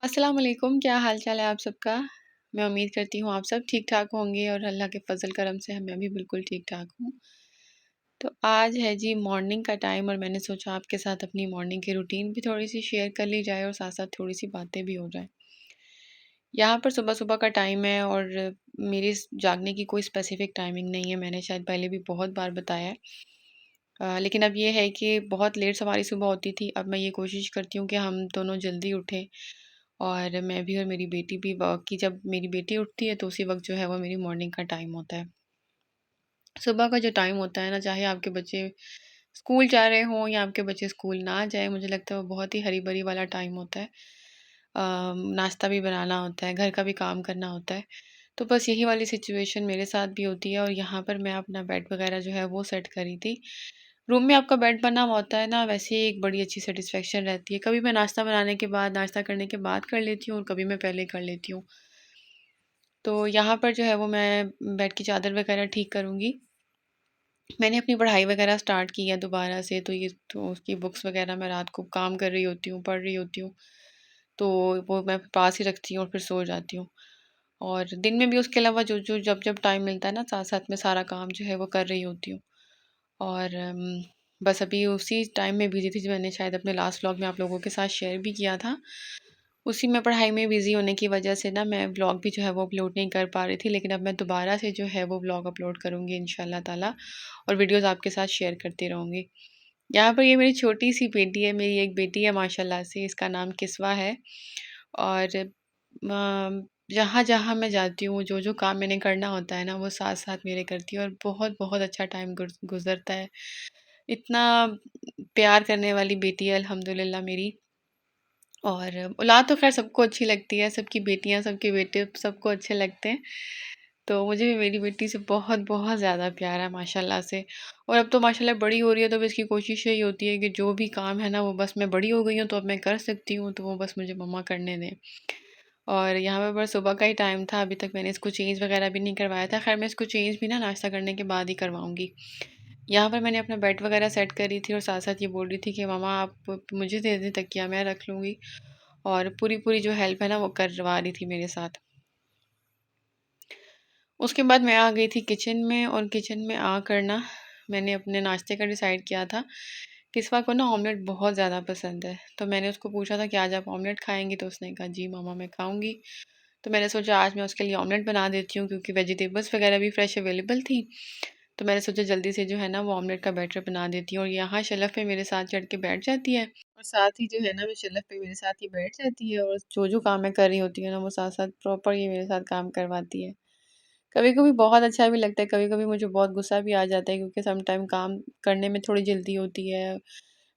अस्सलाम वालेकुम, क्या हाल चाल है आप सबका? मैं उम्मीद करती हूँ आप सब ठीक-ठाक होंगे और अल्लाह के फ़ज़ल करम से मैं भी बिल्कुल ठीक-ठाक हूँ। तो आज है जी मॉर्निंग का टाइम और मैंने सोचा आपके साथ अपनी मॉर्निंग की रूटीन भी थोड़ी-सी शेयर कर ली जाए और साथ-साथ थोड़ी-सी बातें भी हो जाएँ। यहाँ पर सुबह-सुबह का टाइम है और मेरी जागने की कोई स्पेसिफ़िक टाइमिंग नहीं है, मैंने शायद पहले भी बहुत बार बताया है। लेकिन अब ये है कि बहुत लेट से हमारी सुबह होती थी, अब मैं ये कोशिश करती हूँ कि हम दोनों जल्दी उठें और मैं भी और मेरी बेटी भी कि जब मेरी बेटी उठती है तो उसी वक़्त जो है वो मेरी मॉर्निंग का टाइम होता है। सुबह का जो टाइम होता है ना, चाहे आपके बच्चे स्कूल जा रहे हों या आपके बच्चे स्कूल ना जाएँ, मुझे लगता है वो बहुत ही हरी-भरी वाला टाइम होता है। नाश्ता भी बनाना होता है, घर का भी काम करना होता है। तो बस यही वाली सिचुएशन मेरे साथ भी होती है और यहाँ पर मैं अपना बेड वग़ैरह जो है वो सेट करी थी। रूम में आपका बेड बना हुआ होता है ना, वैसे ही एक बड़ी अच्छी सैटिस्फैक्शन रहती है। कभी मैं नाश्ता बनाने के बाद, नाश्ता करने के बाद कर लेती हूँ और कभी मैं पहले कर लेती हूँ। तो यहाँ पर जो है वो मैं बेड की चादर वग़ैरह ठीक करूँगी। मैंने अपनी पढ़ाई वग़ैरह स्टार्ट की है दोबारा से, तो उसकी बुक्स वग़ैरह मैं रात को काम कर रही होती हूँ, पढ़ रही होती हूँ। तो वो मैं पास ही रखती हूँ और फिर सो जाती हूँ। और दिन में भी उसके अलावा जो जब-जब टाइम मिलता है ना, साथ-साथ में सारा काम जो है वो कर रही होती हूँ। और बस अभी उसी टाइम में बिज़ी थी जो मैंने शायद अपने लास्ट व्लॉग में आप लोगों के साथ शेयर भी किया था। उसी में पढ़ाई में बिज़ी होने की वजह से ना मैं व्लॉग भी जो है वो अपलोड नहीं कर पा रही थी। लेकिन अब मैं दोबारा से जो है वो व्लॉग अपलोड करूँगी इंशाअल्लाह ताला और वीडियोज़ आपके साथ शेयर करती रहूँगी। यहाँ पर ये मेरी छोटी-सी बेटी है, मेरी एक बेटी है माशाल्लाह से, इसका नाम किस्वा है। और जहाँ-जहाँ मैं जाती हूँ, जो-जो काम मैंने करना होता है ना, वो साथ-साथ मेरे करती है और बहुत-बहुत अच्छा टाइम गुज़रता है। इतना प्यार करने वाली बेटी है अल्हम्दुलिल्लाह मेरी। और औलाद तो ख़ैर सबको अच्छी लगती है, सबकी बेटियाँ, सबके बेटे सबको अच्छे लगते हैं। तो मुझे भी मेरी बेटी से बहुत-बहुत ज़्यादा प्यार है माशाल्लाह से। और अब तो माशाल्लाह बड़ी हो रही है तो अब इसकी कोशिश यही होती है कि जो भी काम है ना, वो बस मैं बड़ी हो गई हूँ तो अब मैं कर सकती हूँ, तो वो बस मुझे मम्मा करने दें। और यहाँ पे बस सुबह का ही टाइम था, अभी तक मैंने इसको चेंज वगैरह भी नहीं करवाया था। ख़ैर मैं इसको चेंज भी ना नाश्ता करने के बाद ही करवाऊँगी। यहाँ पर मैंने अपना बेड वगैरह सेट करी थी और साथ-साथ ये बोल रही थी कि मम्मा आप मुझे दे दें तकिया, मैं रख लूँगी। और पूरी-पूरी जो हेल्प है ना वो करवा रही थी मेरे साथ। उसके बाद मैं आ गई थी किचन में और किचन में आकर ना मैंने अपने नाश्ते का डिसाइड किया था। किस्वा को ना ऑमलेट बहुत ज़्यादा पसंद है, तो मैंने उसको पूछा था कि आज आप ऑमलेट खाएँगी? तो उसने कहा जी मम्मा मैं खाऊँगी। तो मैंने सोचा आज मैं उसके लिए ऑमलेट बना देती हूँ क्योंकि वेजिटेबल्स वगैरह भी फ्रेश अवेलेबल थी। तो मैंने सोचा जल्दी से जो है ना वो ऑमलेट का बैटर बना देती हूँ और यहाँ शेल्फ़ पे मेरे साथ चढ़ के बैठ जाती है और साथ ही जो है ना वो शेल्फ़ पे मेरे साथ ही बैठ जाती है और जो-जो काम मैं कर रही होती हूँ ना वो साथ-साथ प्रॉपर ये मेरे साथ काम करवाती है। कभी-कभी बहुत अच्छा भी लगता है, कभी-कभी मुझे बहुत गुस्सा भी आ जाता है क्योंकि सम टाइम काम करने में थोड़ी जल्दी होती है।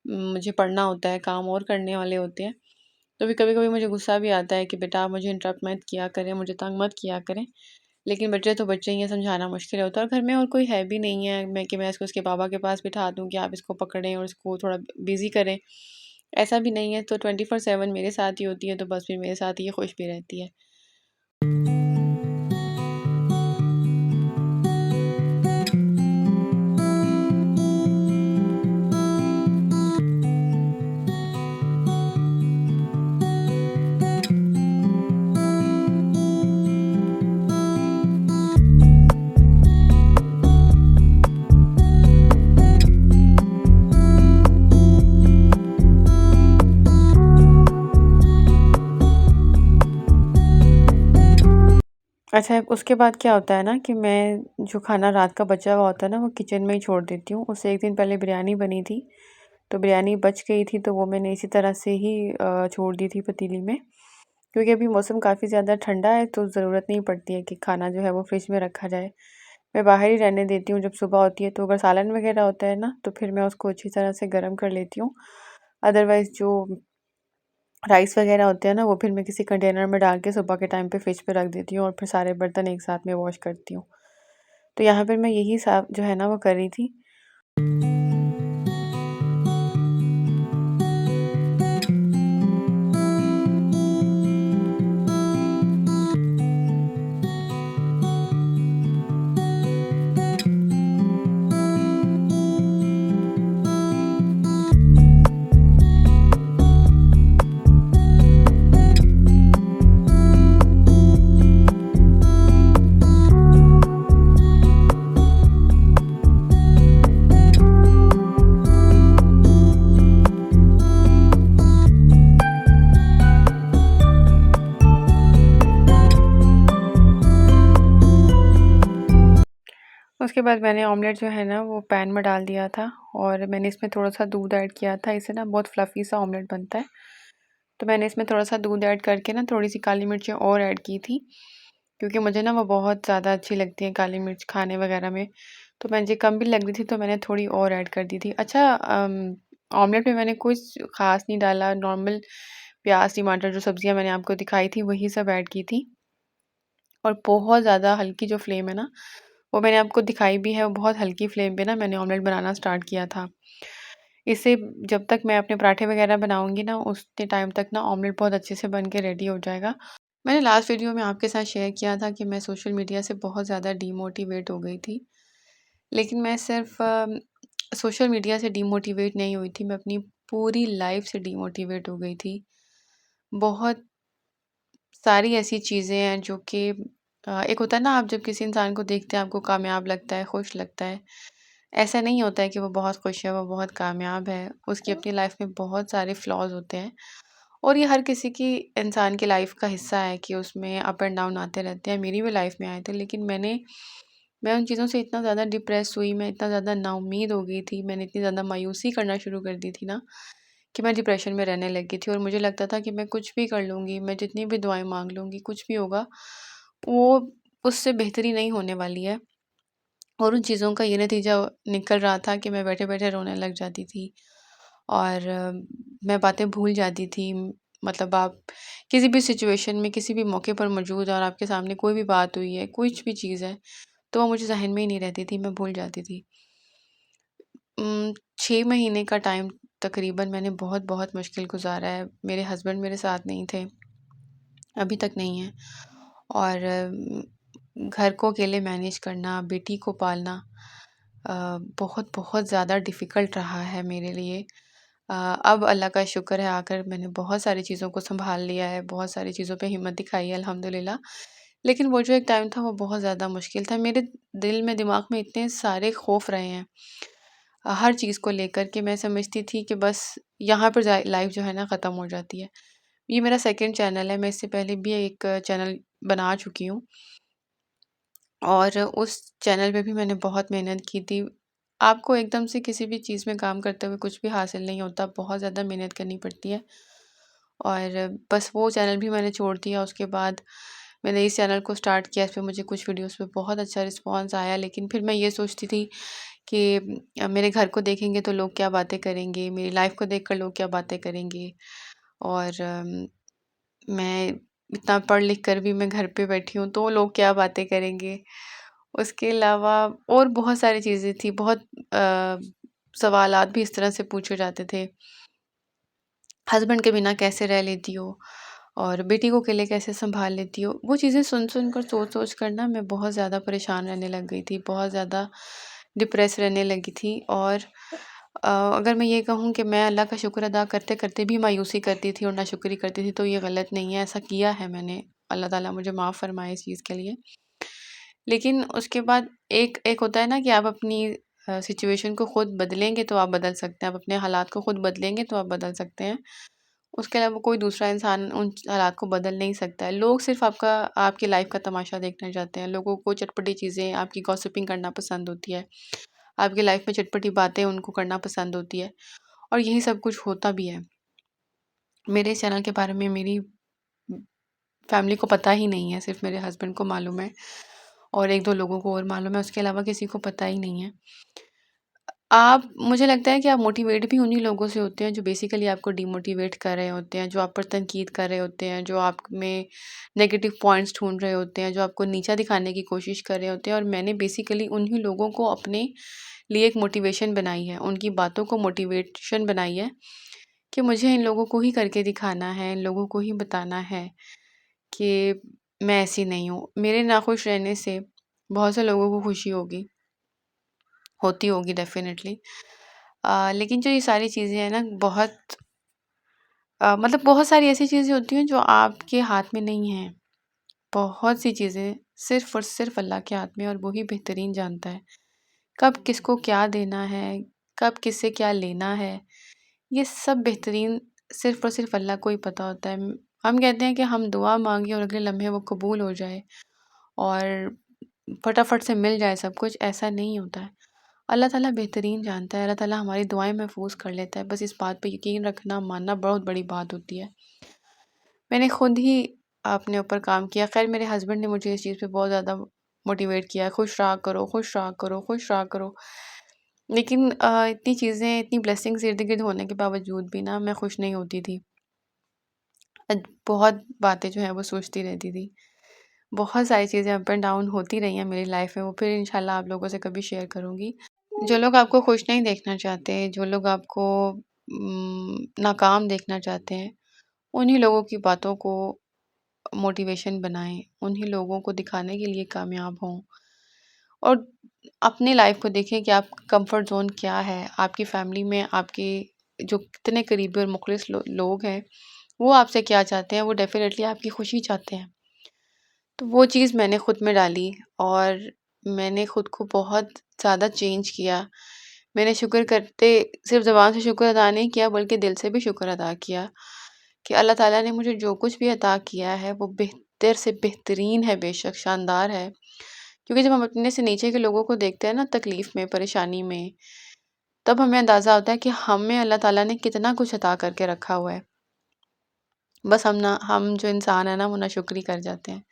मुझे पढ़ना होता है, काम और करने वाले होते हैं। तो भी कभी-कभी मुझे गुस्सा भी आता है कि बेटा आप मुझे इंटरप्ट मत किया करें, मुझे तंग मत किया करें। लेकिन बच्चे तो बच्चे ही हैं, समझाना मुश्किल होता है और घर में और कोई है भी नहीं है मैं इसको उसके पापा के पास बिठा दूँ कि आप इसको पकड़ें और इसको थोड़ा बिज़ी करें। ऐसा भी नहीं है, तो 24/7 मेरे साथ ही होती है, तो बस फिर मेरे साथ ही ये खुश भी रहती है। अच्छा, उसके बाद क्या होता है ना कि मैं जो खाना रात का बचा हुआ होता है ना, वो किचन में ही छोड़ देती हूँ। उससे 1 दिन पहले बिरयानी बनी थी, तो बिरयानी बच गई थी, तो वो मैंने इसी तरह से ही छोड़ दी थी पतीली में। क्योंकि अभी मौसम काफ़ी ज़्यादा ठंडा है, तो ज़रूरत नहीं पड़ती है कि खाना जो है वो फ्रिज में रखा जाए। मैं बाहर ही रहने देती हूँ जब सुबह होती है, तो अगर सालन वगैरह होता है ना, तो फिर मैं उसको अच्छी तरह से गर्म कर लेती हूँ। अदरवाइज़ जो राइस वगैरह होते हैं ना, वो फिर मैं किसी कंटेनर में डाल के सुबह के टाइम पे फ्रिज पे रख देती हूँ और फिर सारे बर्तन एक साथ में वॉश करती हूँ। तो यहाँ पर मैं यही साब जो है ना वो कर रही थी। उसके बाद मैंने ऑमलेट जो है ना वो पैन में डाल दिया था और मैंने इसमें थोड़ा-सा दूध ऐड किया था, इससे ना बहुत फ्लफ़ी सा ऑमलेट बनता है। तो मैंने इसमें थोड़ा-सा दूध ऐड करके ना थोड़ी-सी काली मिर्चें और ऐड की थी, क्योंकि मुझे ना वो बहुत ज़्यादा अच्छी लगती है काली मिर्च खाने वगैरह में। तो मुझे कम भी लग रही थी तो मैंने थोड़ी और ऐड कर दी थी। अच्छा, ऑमलेट में मैंने कुछ ख़ास नहीं डाला, नॉर्मल प्याज़, टमाटर जो सब्ज़ियाँ मैंने आपको दिखाई थी वही सब ऐड की थी। और बहुत ज़्यादा हल्की जो फ्लेम है ना, वो मैंने आपको दिखाई भी है, वो बहुत हल्की फ्लेम पे ना मैंने ऑमलेट बनाना स्टार्ट किया था। इससे जब तक मैं अपने पराठे वगैरह बनाऊँगी ना, उतने टाइम तक ना ऑमलेट बहुत अच्छे से बन के रेडी हो जाएगा। मैंने लास्ट वीडियो में आपके साथ शेयर किया था कि मैं सोशल मीडिया से बहुत ज़्यादा डीमोटिवेट हो गई थी। लेकिन मैं सिर्फ़ सोशल मीडिया से डीमोटिवेट नहीं हुई थी, मैं अपनी पूरी लाइफ़ से डीमोटिवेट हो गई थी। बहुत सारी ऐसी चीज़ें हैं जो कि एक होता है ना, आप जब किसी इंसान को देखते हैं आपको कामयाब लगता है, खुश लगता है। ऐसा नहीं होता है कि वो बहुत खुश है, वो बहुत कामयाब है। उसकी अपनी लाइफ़ में बहुत सारे फ्लॉज़ होते हैं और ये हर किसी की इंसान की लाइफ़ का हिस्सा है कि उसमें अप एंड डाउन आते रहते हैं। मेरी भी लाइफ़ में आए थे, लेकिन मैं उन चीज़ों से इतना ज़्यादा डिप्रेस हुई, मैं इतना ज़्यादा नाउम्मीद हो गई थी, मैंने इतनी ज़्यादा मायूसी करना शुरू कर दी थी ना, कि मैं डिप्रेशन में रहने लगी थी और मुझे लगता था कि मैं कुछ भी कर लूँगी, मैं जितनी भी दुआएँ माँग लूँगी, कुछ भी होगा, वो उससे बेहतरी नहीं होने वाली है। और उन चीज़ों का ये नतीजा निकल रहा था कि मैं बैठे-बैठे रोने लग जाती थी और मैं बातें भूल जाती थी। मतलब आप किसी भी सिचुएशन में, किसी भी मौके पर मौजूद हैं और आपके सामने कोई भी बात हुई है, कुछ भी चीज़ है, तो वो मुझे ज़हन में ही नहीं रहती थी, मैं भूल जाती थी। 6 महीने का टाइम तकरीबन मैंने बहुत-बहुत मुश्किल गुज़ारा है। मेरे हस्बैंड मेरे साथ नहीं थे, अभी तक नहीं हैं और घर को अकेले मैनेज करना, बेटी को पालना अ, बहुत-बहुत ज़्यादा डिफ़िकल्ट रहा है मेरे लिए। अ, अब अल्लाह का शुक्र है, आकर मैंने बहुत सारी चीज़ों को सँभाल लिया है, बहुत सारी चीज़ों पे हिम्मत दिखाई है अल्हम्दुलिल्लाह। लेकिन वो जो एक टाइम था वो बहुत ज़्यादा मुश्किल था। मेरे दिल में, दिमाग में इतने सारे खौफ़ रहे हैं हर चीज़ को लेकर के मैं समझती थी कि बस यहाँ पर जा लाइफ़ जो है ना ख़त्म हो जाती है। ये मेरा सेकंड चैनल है, मैं इससे पहले भी एक चैनल बना चुकी हूँ और उस चैनल पे भी मैंने बहुत मेहनत की थी। आपको एकदम से किसी भी चीज़ में काम करते हुए कुछ भी हासिल नहीं होता, बहुत ज़्यादा मेहनत करनी पड़ती है और बस वो चैनल भी मैंने छोड़ दिया। उसके बाद मैंने इस चैनल को स्टार्ट किया, इस पे मुझे कुछ वीडियोज़ पे बहुत अच्छा रिस्पॉन्स आया, लेकिन फिर मैं ये सोचती थी कि मेरे घर को देखेंगे तो लोग क्या बातें करेंगे, मेरी लाइफ़ को देखकर लोग क्या बातें करेंगे और मैं इतना पढ़ लिख कर भी मैं घर पे बैठी हूँ तो लोग क्या बातें करेंगे। उसके अलावा और बहुत सारी चीज़ें थी, बहुत सवालात भी इस तरह से पूछे जाते थे। हस्बैंड के बिना कैसे रह लेती हो और बेटी को अकेले कैसे सँभाल लेती हो? वो चीज़ें सुन-सुन कर, सोच-सोच कर ना मैं बहुत ज़्यादा परेशान रहने लग गई थी, बहुत ज़्यादा डिप्रेस रहने लगी थी और अगर मैं ये कहूँ कि मैं अल्लाह का शुक्र अदा करते-करते भी मायूसी करती थी और नाशुक्री करती थी तो ये गलत नहीं है, ऐसा किया है मैंने। अल्लाह ताला मुझे माफ़ फ़रमाए इस चीज़ के लिए। लेकिन उसके बाद एक एक होता है ना कि आप अपनी सिचुएशन को खुद बदलेंगे तो आप बदल सकते हैं, आप अपने हालात को खुद बदलेंगे तो आप बदल सकते हैं। उसके अलावा कोई दूसरा इंसान उन हालात को बदल नहीं सकता है। लोग सिर्फ़ आपकी लाइफ़ का तमाशा देखना चाहते हैं। लोगों को चटपटी चीज़ें, आपकी गॉसिपिंग करना पसंद होती है। आपकी लाइफ़ में चटपटी बातें उनको करना पसंद होती है और यही सब कुछ होता भी है। मेरे चैनल के बारे में मेरी फैमिली को पता ही नहीं है, सिर्फ़ मेरे हस्बैंड को मालूम है और 1-2 लोगों को और मालूम है, उसके अलावा किसी को पता ही नहीं है। आप मुझे लगता है कि आप मोटिवेट भी उन्हीं लोगों से होते हैं जो बेसिकली आपको डिमोटिवेट कर रहे होते हैं, जो आप पर तनकीद कर रहे होते हैं, जो आप में नेगेटिव पॉइंट्स ढूँढ रहे होते हैं, जो आपको नीचा दिखाने की कोशिश कर रहे होते हैं और मैंने बेसिकली उन्हीं लोगों को अपने लिए एक मोटिवेशन बनाई है, उनकी बातों को मोटिवेशन बनाई है कि मुझे इन लोगों को ही करके दिखाना है, इन लोगों को ही बताना है कि मैं ऐसी नहीं हूँ। मेरे नाखुश रहने से बहुत से लोगों को खुशी होती होगी डेफ़िनेटली। लेकिन जो ये सारी चीज़ें हैं ना बहुत मतलब बहुत सारी ऐसी चीज़ें होती हैं जो आपके हाथ में नहीं हैं। बहुत सी चीज़ें सिर्फ़ और सिर्फ़ अल्लाह के हाथ में है और वो ही बेहतरीन जानता है। कब किसको क्या देना है, कब किससे क्या लेना है, ये सब बेहतरीन सिर्फ़ और सिर्फ़ अल्लाह को ही पता होता है। हम कहते हैं कि हम दुआ माँगे और अगले लम्हे वो कबूल हो जाए और फटाफट से मिल जाए सब कुछ, ऐसा नहीं होता है। अल्लाह ताला बेहतरीन जानता है, अल्लाह ताला हमारी दुआएं महफूज कर लेता है। बस इस बात पे यकीन रखना, मानना बहुत बड़ी बात होती है। मैंने खुद ही अपने ऊपर काम किया। खैर मेरे हस्बैंड ने मुझे इस चीज़ पे बहुत ज़्यादा मोटिवेट किया, खुश रहा करो, खुश रहा करो, खुश रहा करो। लेकिन इतनी चीज़ें, इतनी ब्लेसिंग्स इर्द-गिर्द होने के बावजूद भी ना मैं खुश नहीं होती थी। बहुत बातें जो हैं वो सोचती रहती थी। बहुत सारी चीज़ें अप एंड डाउन होती रही हैं मेरी लाइफ़ में, वो फिर इंशाल्लाह आप लोगों से कभी शेयर करूँगी। जो लोग आपको खुश नहीं देखना चाहते, जो लोग आपको नाकाम देखना चाहते हैं, उन्हीं लोगों की बातों को मोटिवेशन बनाएँ, उन्हीं लोगों को दिखाने के लिए कामयाब हों और अपनी लाइफ़ को देखें कि आपका कंफर्ट ज़ोन क्या है। आपकी फैमिली में आपके जो कितने करीबी और मुख़लिस लोग हैं, वो आपसे क्या चाहते हैं, वो डेफ़िनेटली आपकी खुशी चाहते हैं। तो वो चीज़ मैंने खुद में डाली और मैंने खुद को बहुत ज़्यादा चेंज किया। मैंने शुक्र करते सिर्फ़ ज़ुबान से शुक्र अदा नहीं किया, बल्कि दिल से भी शुक्र अदा किया कि अल्लाह ताला ने मुझे जो कुछ भी अता किया है वो बेहतर से बेहतरीन है, बेशक शानदार है। क्योंकि जब हम अपने से नीचे के लोगों को देखते हैं ना तकलीफ़ में, परेशानी में, तब हमें अंदाज़ा होता है कि हमें अल्लाह ताला ने कितना कुछ अता करके रखा हुआ है। बस हम जो इंसान है ना वो नाशुक्री कर जाते हैं।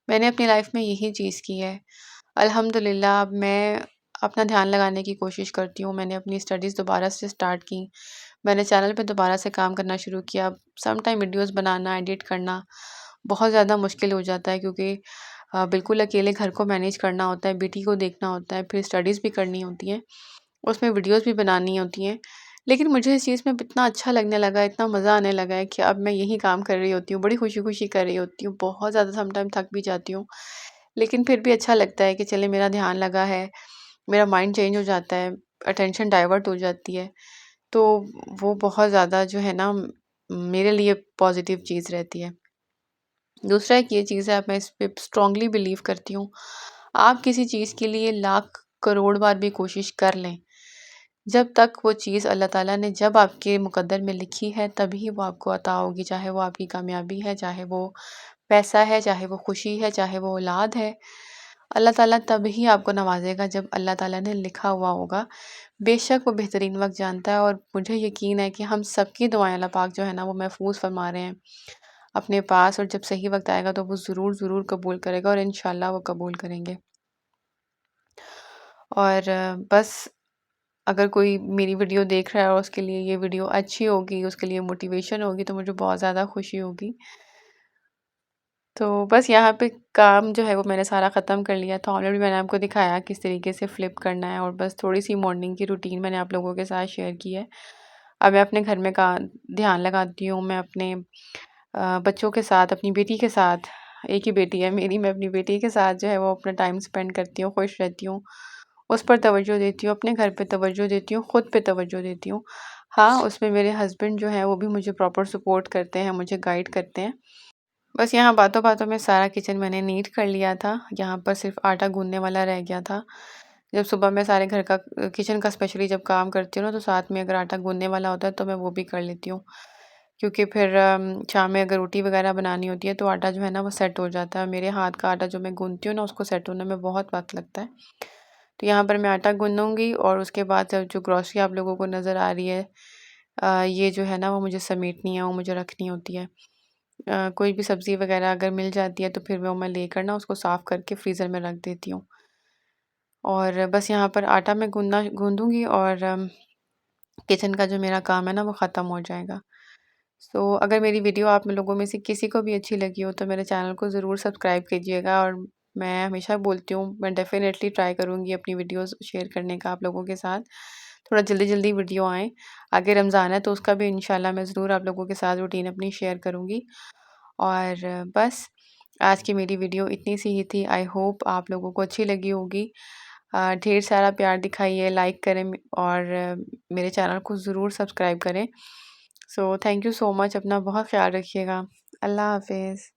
मैंने अपनी लाइफ़ में यही चीज़ की है। अल्हम्दुलिल्लाह अब मैं अपना ध्यान लगाने की कोशिश करती हूँ। मैंने अपनी स्टडीज़ दोबारा से स्टार्ट की। मैंने चैनल पे दोबारा से काम करना शुरू किया। सम टाइम वीडियोज़ बनाना, एडिट करना बहुत ज़्यादा मुश्किल हो जाता है क्योंकि बिल्कुल अकेले घर को मैनेज करना होता है, बेटी को देखना होता है, फिर स्टडीज़ भी करनी होती हैं, उसमें वीडियोज़ भी बनानी होती हैं। लेकिन मुझे इस चीज़ में इतना अच्छा लगने लगा, इतना मज़ा आने लगा है कि अब मैं यही काम कर रही होती हूँ, बड़ी खुशी-खुशी कर रही होती हूँ। बहुत ज़्यादा सम टाइम थक भी जाती हूँ, लेकिन फिर भी अच्छा लगता है कि चले मेरा ध्यान लगा है, मेरा माइंड चेंज हो जाता है, अटेंशन डाइवर्ट हो जाती है। तो वो बहुत ज़्यादा जो है ना मेरे लिए पॉज़िटिव चीज़ रहती है। दूसरा एक ये चीज़ है, मैं इस पे स्ट्रॉन्गली बिलीव करती हूँ, आप किसी चीज़ के लिए लाख करोड़ बार भी कोशिश कर लें, जब तक वो चीज़ अल्लाह ताला ने जब आपके मुक़द्दर में लिखी है तभी वो आपको अता होगी। चाहे वो आपकी कामयाबी है, चाहे वो पैसा है, चाहे वो खुशी है, चाहे वो औलाद है। अल्लाह ताला तभी आपको नवाज़ेगा जब अल्लाह ताला ने लिखा हुआ होगा। बेशक वो बेहतरीन वक़्त जानता है और मुझे यकीन है कि हम सबकी दुआएँ अल्लाह पाक जो है ना वो महफ़ूज़ फ़रमा रहे हैं अपने पास, और जब सही वक़्त आएगा तो वो ज़रूर कबूल करेगा और इंशाल्लाह वो कबूल करेंगे। और बस अगर कोई मेरी वीडियो देख रहा है और उसके लिए ये वीडियो अच्छी होगी, उसके लिए मोटिवेशन होगी, तो मुझे बहुत ज़्यादा खुशी होगी। तो बस यहाँ पे काम जो है वो मैंने सारा ख़त्म कर लिया था। ऑलरेडी मैंने आपको दिखाया किस तरीके से फ्लिप करना है, और बस थोड़ी-सी मॉर्निंग की रूटीन मैंने आप लोगों के साथ शेयर की है। अब मैं अपने घर में का ध्यान लगाती हूँ, मैं अपने बच्चों के साथ, अपनी बेटी के साथ, एक ही बेटी है मेरी, मैं अपनी बेटी के साथ जो है वो अपना टाइम स्पेंड करती हूँ, खुश रहती हूँ, उस पर तवज्जो देती हूँ, अपने घर पे तवज्जो देती हूँ, खुद पे तवज्जो देती हूँ। हाँ, उसमें मेरे हस्बैंड जो हैं वो भी मुझे प्रॉपर सपोर्ट करते हैं, मुझे गाइड करते हैं। बस यहाँ बातों-बातों में सारा किचन मैंने नीट कर लिया था, यहाँ पर सिर्फ़ आटा गूँदने वाला रह गया था। जब सुबह मैं सारे घर का किचन का स्पेशली जब काम करती हूँ ना, तो साथ में अगर आटा गूँदने वाला होता है तो मैं वो भी कर लेती हूँ। क्योंकि फिर शाम में अगर रोटी वग़ैरह बनानी होती है तो आटा जो है ना वो सेट हो जाता है। मेरे हाथ का आटा जो मैं गूँथती हूँ ना, उसको सेट होने में बहुत वक़्त लगता है। तो यहाँ पर मैं आटा गूँदूँगी और उसके बाद जब जो ग्रॉसरी आप लोगों को नज़र आ रही है, ये जो है ना वो मुझे समेटनी है, वो मुझे रखनी होती है। कोई भी सब्ज़ी वग़ैरह अगर मिल जाती है तो फिर वो मैं लेकर ना उसको साफ़ करके फ्रीज़र में रख देती हूँ। और बस यहाँ पर आटा मैं गूँदूँगी और किचन का जो मेरा काम है ना वो ख़त्म हो जाएगा। सो अगर मेरी वीडियो आप लोगों में से किसी को भी अच्छी लगी हो तो मेरे चैनल को ज़रूर सब्सक्राइब कीजिएगा, और मैं हमेशा बोलती हूँ, मैं डेफ़िनेटली ट्राई करूँगी अपनी वीडियोज़ शेयर करने का आप लोगों के साथ। थोड़ा जल्दी-जल्दी वीडियो आएँ। आगे रमज़ान है तो उसका भी इंशाल्लाह मैं ज़रूर आप लोगों के साथ रूटीन अपनी शेयर करूँगी। और बस आज की मेरी वीडियो इतनी सी ही थी। आई होप आप लोगों को अच्छी लगी होगी। ढेर सारा प्यार दिखाइए, लाइक करें और मेरे चैनल को ज़रूर सब्सक्राइब करें। So thank you so much. अपना बहुत ख़्याल रखिएगा। अल्लाह हाफ़िज़।